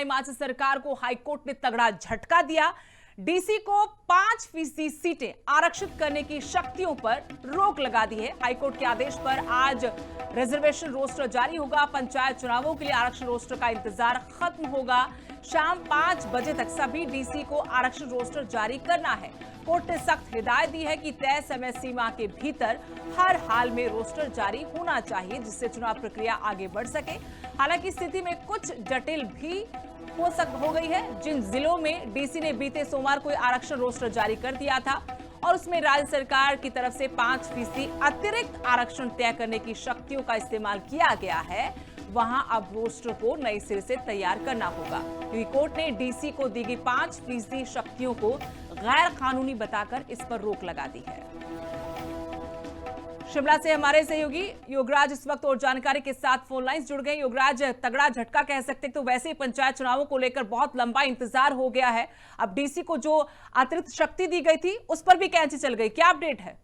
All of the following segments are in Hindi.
हिमाचल सरकार को हाईकोर्ट ने तगड़ा झटका दिया। डीसी को 5% सीटें आरक्षित करने की शक्तियों पर रोक लगा दी है। हाईकोर्ट के आदेश पर आज रिजर्वेशन रोस्टर जारी होगा। पंचायत चुनावों के लिए आरक्षण रोस्टर का इंतजार खत्म होगा। शाम 5 बजे तक सभी डीसी को आरक्षण रोस्टर जारी करना है। कोर्ट ने सख्त हिदायत दी है कि तय समय सीमा के भीतर हर हाल में रोस्टर जारी होना चाहिए, जिससे चुनाव प्रक्रिया आगे बढ़ सके। हालांकि स्थिति में कुछ जटिल भी हो गई है। जिन जिलों में डीसी ने बीते सोमवार को आरक्षण रोस्टर जारी कर दिया था और उसमें राज्य सरकार की तरफ से 5% अतिरिक्त आरक्षण तय करने की शक्तियों का इस्तेमाल किया गया है, वहां अब रोस्टर को नए सिरे से तैयार करना होगा, क्योंकि कोर्ट ने डीसी को दी गई 5% शक्तियों को गैर कानूनी बताकर इस पर रोक लगा दी है। शिमला से हमारे सहयोगी योगराज इस वक्त और जानकारी के साथ फोन लाइन जुड़ गए। योगराज, तगड़ा झटका कह सकते हैं, तो वैसे ही पंचायत चुनावों को लेकर बहुत लंबा इंतजार हो गया है। अब डीसी को जो अतिरिक्त शक्ति दी गई थी उस पर भी कैंची चल गई, क्या अपडेट है?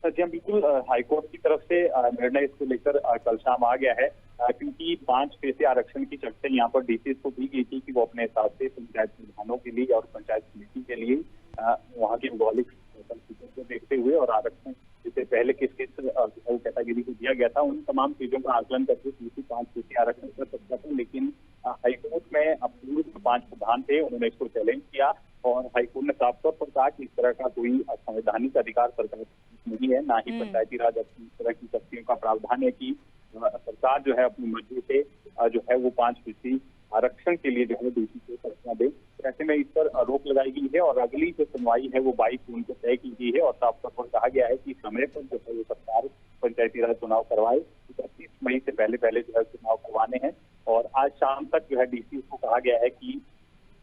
जी बिल्कुल, हाईकोर्ट की तरफ से निर्णय इसको लेकर कल शाम आ गया है, क्योंकि 5% आरक्षण की शर्तें यहाँ पर डीसी को दी गई थी कि वो अपने हिसाब से पंचायत प्रधानों के लिए और पंचायत समिति के लिए वहाँ की भौगोलिक परिस्थितियों को देखते हुए और आरक्षण जिससे पहले किस किस कैटेगरी को दिया गया था उन तमाम चीजों का आकलन करके डीसी 5% आरक्षण कर सकता था। लेकिन हाईकोर्ट में पूर्व 5 प्रधान थे, उन्होंने इसको चैलेंज किया और हाईकोर्ट ने साफ तौर पर कहा कि इस तरह का कोई संवैधानिक अधिकार सरकार नहीं है, ना ही पंचायती राज इस तरह की शक्तियों का प्रावधान है कि सरकार जो है अपनी मर्जी से जो है वो 5% आरक्षण के लिए जो है डीसी को शर्तें दे। ऐसे में इस पर रोक लगाई गई है और अगली जो सुनवाई है वो 22 जून को तय की गई है और साफ तौर पर कहा गया है कि समय पर जो है वो सरकार पंचायती राज चुनाव करवाए। 31 मई से पहले जो है चुनाव करवाने हैं और आज शाम तक जो है डीसी को कहा गया है कि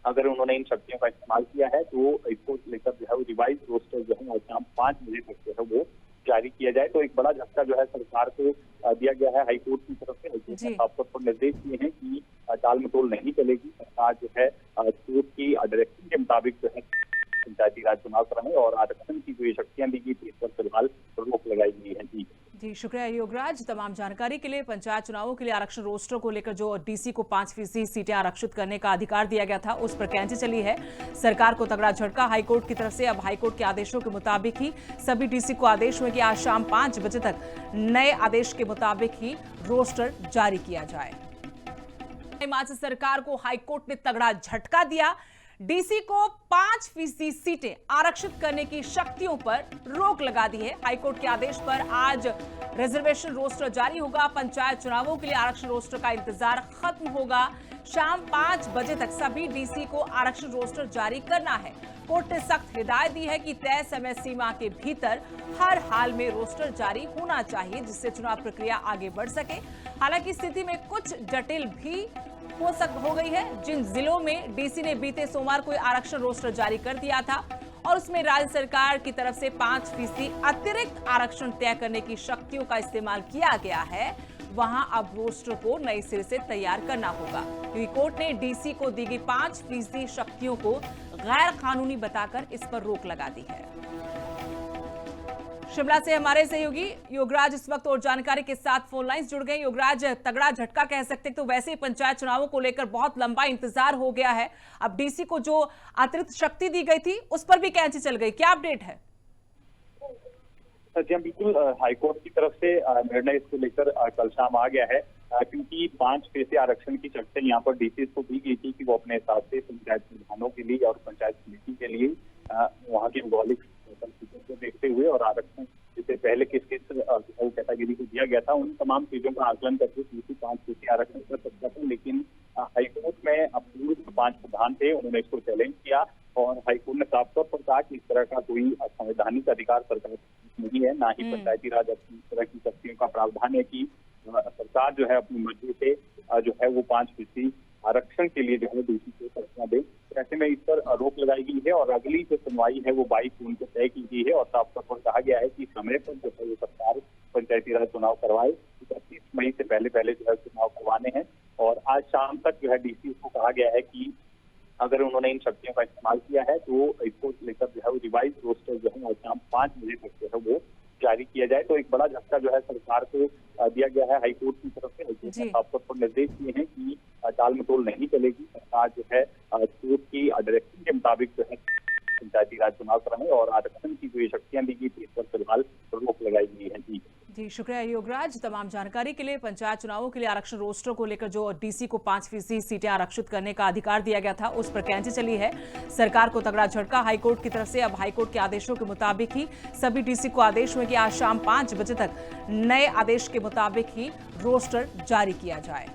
अगर उन्होंने इन शक्तियों का इस्तेमाल किया है तो इसको लेकर जो है वो रिवाइज रोस्टर जो है आज शाम 5 बजे तक जो है वो जारी किया जाए। तो एक बड़ा झटका जो है सरकार को दिया गया है हाईकोर्ट की तरफ से। हाईकोर्ट ने साफ तौर पर निर्देश दिए हैं कि टाल मटोल नहीं चलेगी, सरकार जो है कोर्ट की डायरेक्शन के मुताबिक जो है पंचायती राज चुनाव कराए और आरक्षण की जो शक्तियां दी गई थी इस पर फिलहाल रोक लगाई गई है। जी शुक्रिया योगराज तमाम जानकारी के लिए। पंचायत चुनावों के लिए आरक्षण रोस्टर को लेकर जो डीसी को 5% सीटें आरक्षित करने का अधिकार दिया गया था उस पर कैंची चली है। सरकार को तगड़ा झटका हाईकोर्ट की तरफ से। अब हाईकोर्ट के आदेशों के मुताबिक ही सभी डीसी को आदेश हुए कि आज शाम 5 बजे तक नए आदेश के मुताबिक ही रोस्टर जारी किया जाए। हिमाचल सरकार को हाईकोर्ट ने तगड़ा झटका दिया। डीसी को 5% सीटें आरक्षित करने की शक्तियों पर रोक लगा दी है। हाईकोर्ट के आदेश पर आज रिजर्वेशन रोस्टर जारी होगा। पंचायत चुनावों के लिए आरक्षण रोस्टर का इंतजार खत्म होगा। शाम 5 बजे तक सभी डीसी को आरक्षण रोस्टर जारी करना है। कोर्ट ने सख्त हिदायत दी है कि तय समय सीमा के भीतर हर हाल में रोस्टर जारी होना चाहिए, जिससे चुनाव प्रक्रिया आगे बढ़ सके। हालांकि स्थिति में कुछ जटिल भी हो गई है। जिन जिलों में डीसी ने बीते सोमवार को आरक्षण रोस्टर जारी कर दिया था और उसमें राज्य सरकार की तरफ से 5% अतिरिक्त आरक्षण तय करने की शक्तियों का इस्तेमाल किया गया है, वहां अब रोस्टर को नए सिरे से तैयार करना होगा, क्योंकि कोर्ट ने डीसी को दी गई 5% शक्तियों को गैर कानूनी बताकर इस पर रोक लगा दी है। शिमला से हमारे सहयोगी योगराज इस वक्त और जानकारी के साथ फोन लाइन जुड़ गए। योगराज, तगड़ा झटका कह सकते हैं, तो वैसे ही पंचायत चुनावों को लेकर बहुत लंबा इंतजार हो गया है। अब डीसी को जो अतिरिक्त शक्ति दी गई थी उस पर भी कैंची चल गई, क्या अपडेट है? जी बिल्कुल, हाईकोर्ट की तरफ से निर्णय इसको लेकर कल शाम आ गया है, क्योंकि 5% आरक्षण की शर्तें यहाँ पर डीसी को दी गई थी कि वो अपने हिसाब से पंचायत प्रधानों के लिए और पंचायत समिति के लिए वहाँ की भौगोलिक परिस्थितियों को देखते हुए और आरक्षण जिससे पहले किस किस कैटेगरी को दिया गया था उन तमाम चीजों का आकलन करके डीसी 5% आरक्षण कर सकता था। लेकिन हाईकोर्ट में पूर्व 5 प्रधान थे, उन्होंने इसको चैलेंज किया और हाईकोर्ट ने साफ तौर पर कहा कि इस तरह का कोई संवैधानिक अधिकार सरकार नहीं है, ना ही पंचायती राज इस तरह की शक्तियों का प्रावधान है कि सरकार जो है अपनी मर्जी से जो है वो 5% आरक्षण के लिए जो है डीसी को शर्तें दे। ऐसे में इस पर रोक लगाई गई है और अगली जो सुनवाई है वो 22 जून को तय की गई है और साफ तौर पर कहा गया है कि समय पर जो है वो सरकार पंचायती राज चुनाव करवाए। 31 मई से पहले जो है चुनाव करवाने हैं और आज शाम तक जो है डीसी को कहा गया है कि अगर उन्होंने इन शक्तियों का इस्तेमाल किया है तो इसको लेकर जो है वो रिवाइज रोस्टर जो है आज शाम 5 बजे तक जो है वो जारी किया जाए। तो एक बड़ा झटका जो है सरकार को दिया गया है हाईकोर्ट की तरफ से। हाईकोर्ट ने साफ तौर पर निर्देश दिए हैं कि टाल मटोल नहीं चलेगी। सरकार जो है कोर्ट की डायरेक्शन के मुताबिक जो है पंचायती राज चुनाव कराएं और आरक्षण की जो ये शक्तियां दी गई थी इस पर फिलहाल रोक लगाई गई है। जी शुक्रिया योगराज तमाम जानकारी के लिए। पंचायत चुनावों के लिए आरक्षण रोस्टर को लेकर जो डीसी को 5% सीटें आरक्षित करने का अधिकार दिया गया था उस पर कैंची चली है। सरकार को तगड़ा झटका हाईकोर्ट की तरफ से। अब हाईकोर्ट के आदेशों के मुताबिक ही सभी डीसी को आदेश हुए कि आज शाम 5 बजे तक नए आदेश के मुताबिक ही रोस्टर जारी किया जाए।